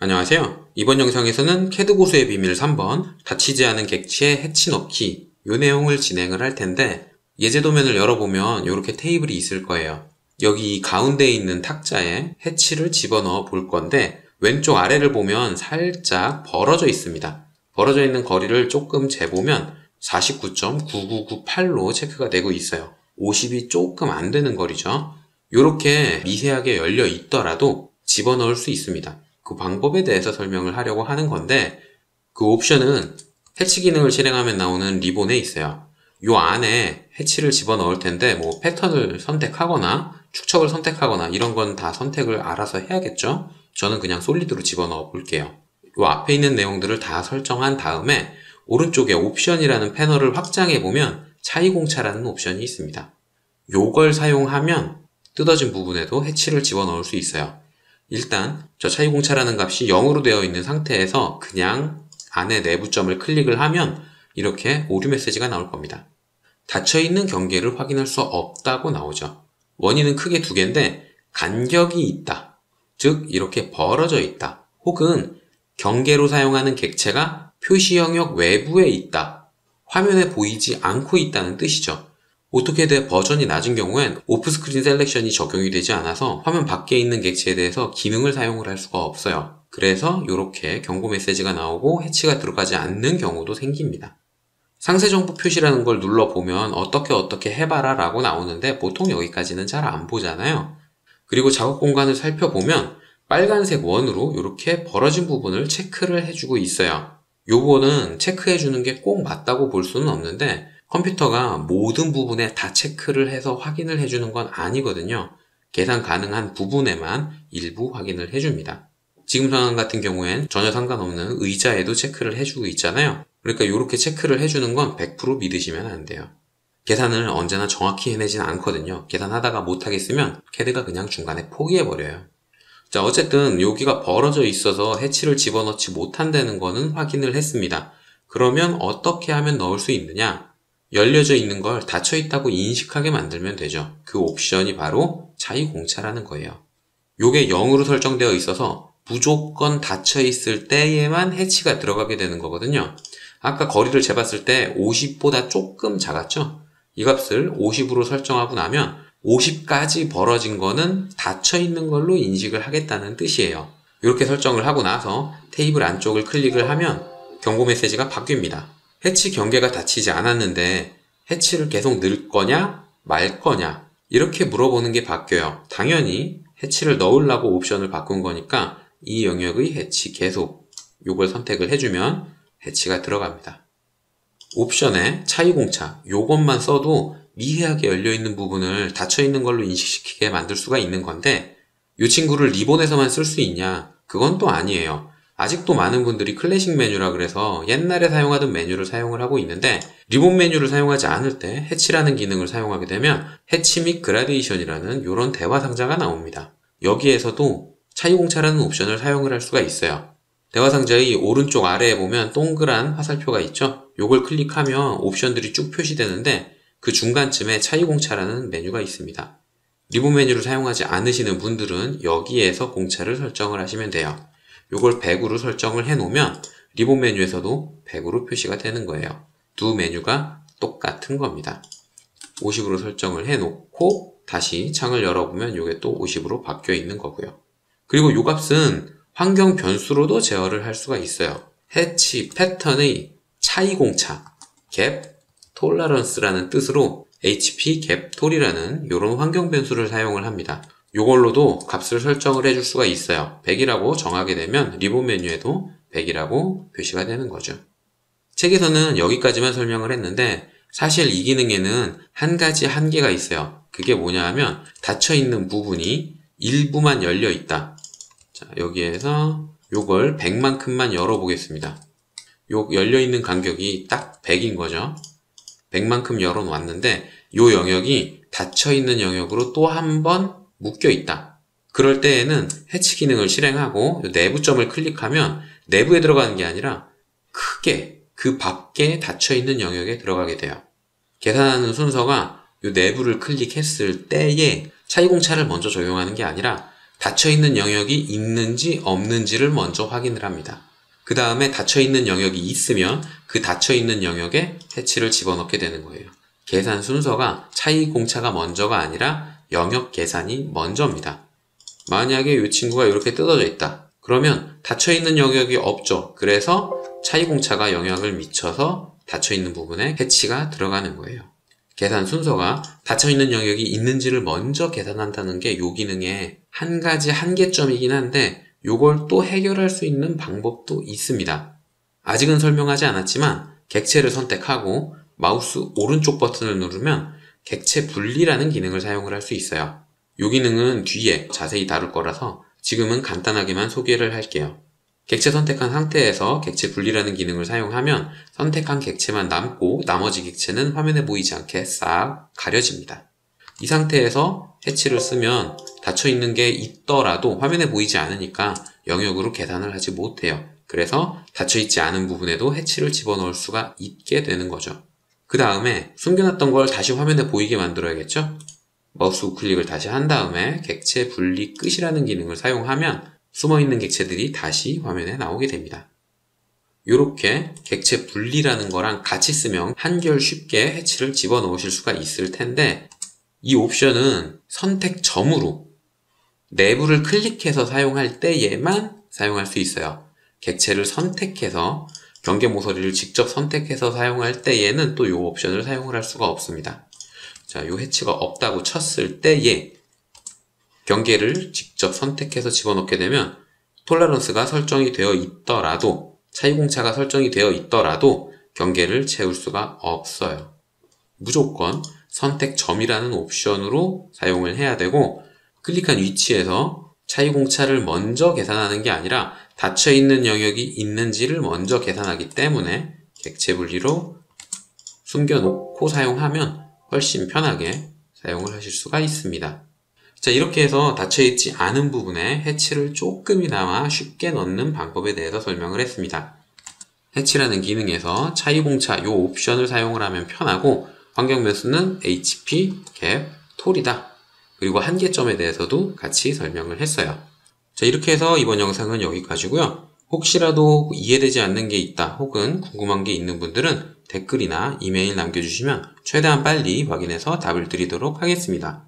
안녕하세요. 이번 영상에서는 CAD 고수의 비밀 3번 닫히지 않은 객체에 해치 넣기 이 내용을 진행을 할 텐데, 예제도면을 열어보면 이렇게 테이블이 있을 거예요. 여기 가운데에 있는 탁자에 해치를 집어넣어 볼 건데, 왼쪽 아래를 보면 살짝 벌어져 있습니다. 벌어져 있는 거리를 조금 재보면 49.9998로 체크가 되고 있어요. 50이 조금 안 되는 거리죠. 이렇게 미세하게 열려 있더라도 집어넣을 수 있습니다. 그 방법에 대해서 설명을 하려고 하는 건데, 그 옵션은 해치 기능을 실행하면 나오는 리본에 있어요. 요 안에 해치를 집어넣을 텐데, 뭐 패턴을 선택하거나 축척을 선택하거나 이런 건 다 선택을 알아서 해야겠죠? 저는 그냥 솔리드로 집어넣어 볼게요. 요 앞에 있는 내용들을 다 설정한 다음에 오른쪽에 옵션이라는 패널을 확장해 보면 차이공차라는 옵션이 있습니다. 요걸 사용하면 뜯어진 부분에도 해치를 집어넣을 수 있어요. 일단 저 차이공차라는 값이 0으로 되어 있는 상태에서 그냥 안에 내부점을 클릭을 하면 이렇게 오류 메시지가 나올 겁니다. 닫혀있는 경계를 확인할 수 없다고 나오죠. 원인은 크게 두 개인데, 간격이 있다, 즉 이렇게 벌어져 있다, 혹은 경계로 사용하는 객체가 표시 영역 외부에 있다, 화면에 보이지 않고 있다는 뜻이죠. 오토캐드의 버전이 낮은 경우엔 오프스크린 셀렉션이 적용이 되지 않아서 화면 밖에 있는 객체에 대해서 기능을 사용을 할 수가 없어요. 그래서 이렇게 경고 메시지가 나오고 해치가 들어가지 않는 경우도 생깁니다. 상세 정보 표시라는 걸 눌러보면 어떻게 해봐라 라고 나오는데, 보통 여기까지는 잘 안 보잖아요. 그리고 작업 공간을 살펴보면 빨간색 원으로 이렇게 벌어진 부분을 체크를 해주고 있어요. 요거는 체크해주는 게 꼭 맞다고 볼 수는 없는데, 컴퓨터가 모든 부분에 다 체크를 해서 확인을 해주는 건 아니거든요. 계산 가능한 부분에만 일부 확인을 해줍니다. 지금 상황 같은 경우엔 전혀 상관없는 의자에도 체크를 해주고 있잖아요. 그러니까 이렇게 체크를 해주는 건 100% 믿으시면 안 돼요. 계산을 언제나 정확히 해내진 않거든요. 계산하다가 못하겠으면 CAD가 그냥 중간에 포기해버려요. 자, 어쨌든 여기가 벌어져 있어서 해치를 집어넣지 못한다는 거는 확인을 했습니다. 그러면 어떻게 하면 넣을 수 있느냐? 열려져 있는 걸 닫혀 있다고 인식하게 만들면 되죠. 그 옵션이 바로 차이공차라는 거예요. 요게 0으로 설정되어 있어서 무조건 닫혀 있을 때에만 해치가 들어가게 되는 거거든요. 아까 거리를 재봤을 때 50보다 조금 작았죠? 이 값을 50으로 설정하고 나면 50까지 벌어진 거는 닫혀 있는 걸로 인식을 하겠다는 뜻이에요. 이렇게 설정을 하고 나서 테이블 안쪽을 클릭을 하면 경고 메시지가 바뀝니다. 해치 경계가 닫히지 않았는데 해치를 계속 넣을 거냐 말 거냐 이렇게 물어보는 게 바뀌어요. 당연히 해치를 넣으려고 옵션을 바꾼 거니까 이 영역의 해치 계속, 요걸 선택을 해주면 해치가 들어갑니다. 옵션에 차이공차, 요것만 써도 미세하게 열려있는 부분을 닫혀있는 걸로 인식시키게 만들 수가 있는 건데, 이 친구를 리본에서만 쓸 수 있냐? 그건 또 아니에요. 아직도 많은 분들이 클래식 메뉴라 그래서 옛날에 사용하던 메뉴를 사용을 하고 있는데, 리본 메뉴를 사용하지 않을 때 해치라는 기능을 사용하게 되면 해치 및 그라데이션이라는 이런 대화 상자가 나옵니다. 여기에서도 차이공차라는 옵션을 사용을 할 수가 있어요. 대화 상자의 오른쪽 아래에 보면 동그란 화살표가 있죠? 요걸 클릭하면 옵션들이 쭉 표시되는데, 그 중간쯤에 차이공차라는 메뉴가 있습니다. 리본 메뉴를 사용하지 않으시는 분들은 여기에서 공차를 설정을 하시면 돼요. 요걸 100으로 설정을 해 놓으면 리본 메뉴에서도 100으로 표시가 되는 거예요. 두 메뉴가 똑같은 겁니다. 50으로 설정을 해 놓고 다시 창을 열어보면 요게 또 50으로 바뀌어 있는 거고요. 그리고 요 값은 환경 변수로도 제어를 할 수가 있어요. 해치 패턴의 차이공차, 갭 톨러런스라는 뜻으로 HP 갭 톨이라는 요런 환경 변수를 사용을 합니다. 요걸로도 값을 설정을 해줄 수가 있어요. 100이라고 정하게 되면 리본 메뉴에도 100이라고 표시가 되는 거죠. 책에서는 여기까지만 설명을 했는데, 사실 이 기능에는 한 가지 한계가 있어요. 그게 뭐냐 하면 닫혀있는 부분이 일부만 열려 있다. 자, 여기에서 요걸 100만큼만 열어보겠습니다. 요 열려있는 간격이 딱 100인 거죠. 100만큼 열어놨는데 요 영역이 닫혀있는 영역으로 또 한 번 묶여있다. 그럴 때에는 해치 기능을 실행하고 내부점을 클릭하면 내부에 들어가는 게 아니라 크게 그 밖에 닫혀있는 영역에 들어가게 돼요. 계산하는 순서가 요 내부를 클릭했을 때에 차이공차를 먼저 적용하는 게 아니라 닫혀있는 영역이 있는지 없는지를 먼저 확인을 합니다. 그 다음에 닫혀있는 영역이 있으면 그 닫혀있는 영역에 해치를 집어넣게 되는 거예요. 계산 순서가 차이 공차가 먼저가 아니라 영역 계산이 먼저입니다. 만약에 이 친구가 이렇게 뜯어져 있다. 그러면 닫혀있는 영역이 없죠. 그래서 차이 공차가 영향을 미쳐서 닫혀있는 부분에 해치가 들어가는 거예요. 계산 순서가 닫혀있는 영역이 있는지를 먼저 계산한다는 게 이 기능의 한 가지 한계점이긴 한데 요걸 또 해결할 수 있는 방법도 있습니다. 아직은 설명하지 않았지만 객체를 선택하고 마우스 오른쪽 버튼을 누르면 객체 분리라는 기능을 사용을 할 수 있어요. 이 기능은 뒤에 자세히 다룰 거라서 지금은 간단하게만 소개를 할게요. 객체 선택한 상태에서 객체 분리라는 기능을 사용하면 선택한 객체만 남고 나머지 객체는 화면에 보이지 않게 싹 가려집니다. 이 상태에서 해치를 쓰면 닫혀있는 게 있더라도 화면에 보이지 않으니까 영역으로 계산을 하지 못해요. 그래서 닫혀있지 않은 부분에도 해치를 집어넣을 수가 있게 되는 거죠. 그 다음에 숨겨놨던 걸 다시 화면에 보이게 만들어야겠죠? 마우스 우클릭을 다시 한 다음에 객체 분리 끝이라는 기능을 사용하면 숨어있는 객체들이 다시 화면에 나오게 됩니다. 이렇게 객체 분리라는 거랑 같이 쓰면 한결 쉽게 해치를 집어넣으실 수가 있을 텐데 이 옵션은 선택점으로 내부를 클릭해서 사용할 때에만 사용할 수 있어요. 객체를 선택해서 경계 모서리를 직접 선택해서 사용할 때에는 또 이 옵션을 사용을 할 수가 없습니다. 자, 이 해치가 없다고 쳤을 때에 경계를 직접 선택해서 집어넣게 되면 톨러런스가 설정이 되어 있더라도 차이공차가 설정이 되어 있더라도 경계를 채울 수가 없어요. 무조건 선택점이라는 옵션으로 사용을 해야 되고 클릭한 위치에서 차이공차를 먼저 계산하는 게 아니라 닫혀있는 영역이 있는지를 먼저 계산하기 때문에 객체 분리로 숨겨놓고 사용하면 훨씬 편하게 사용을 하실 수가 있습니다. 자, 이렇게 해서 닫혀있지 않은 부분에 해치를 조금이나마 쉽게 넣는 방법에 대해서 설명을 했습니다. 해치라는 기능에서 차이공차 이 옵션을 사용을 하면 편하고 환경변수는 HP, 갭, 톨이다. 그리고 한계점에 대해서도 같이 설명을 했어요. 자, 이렇게 해서 이번 영상은 여기까지고요. 혹시라도 이해되지 않는 게 있다 혹은 궁금한 게 있는 분들은 댓글이나 이메일 남겨주시면 최대한 빨리 확인해서 답을 드리도록 하겠습니다.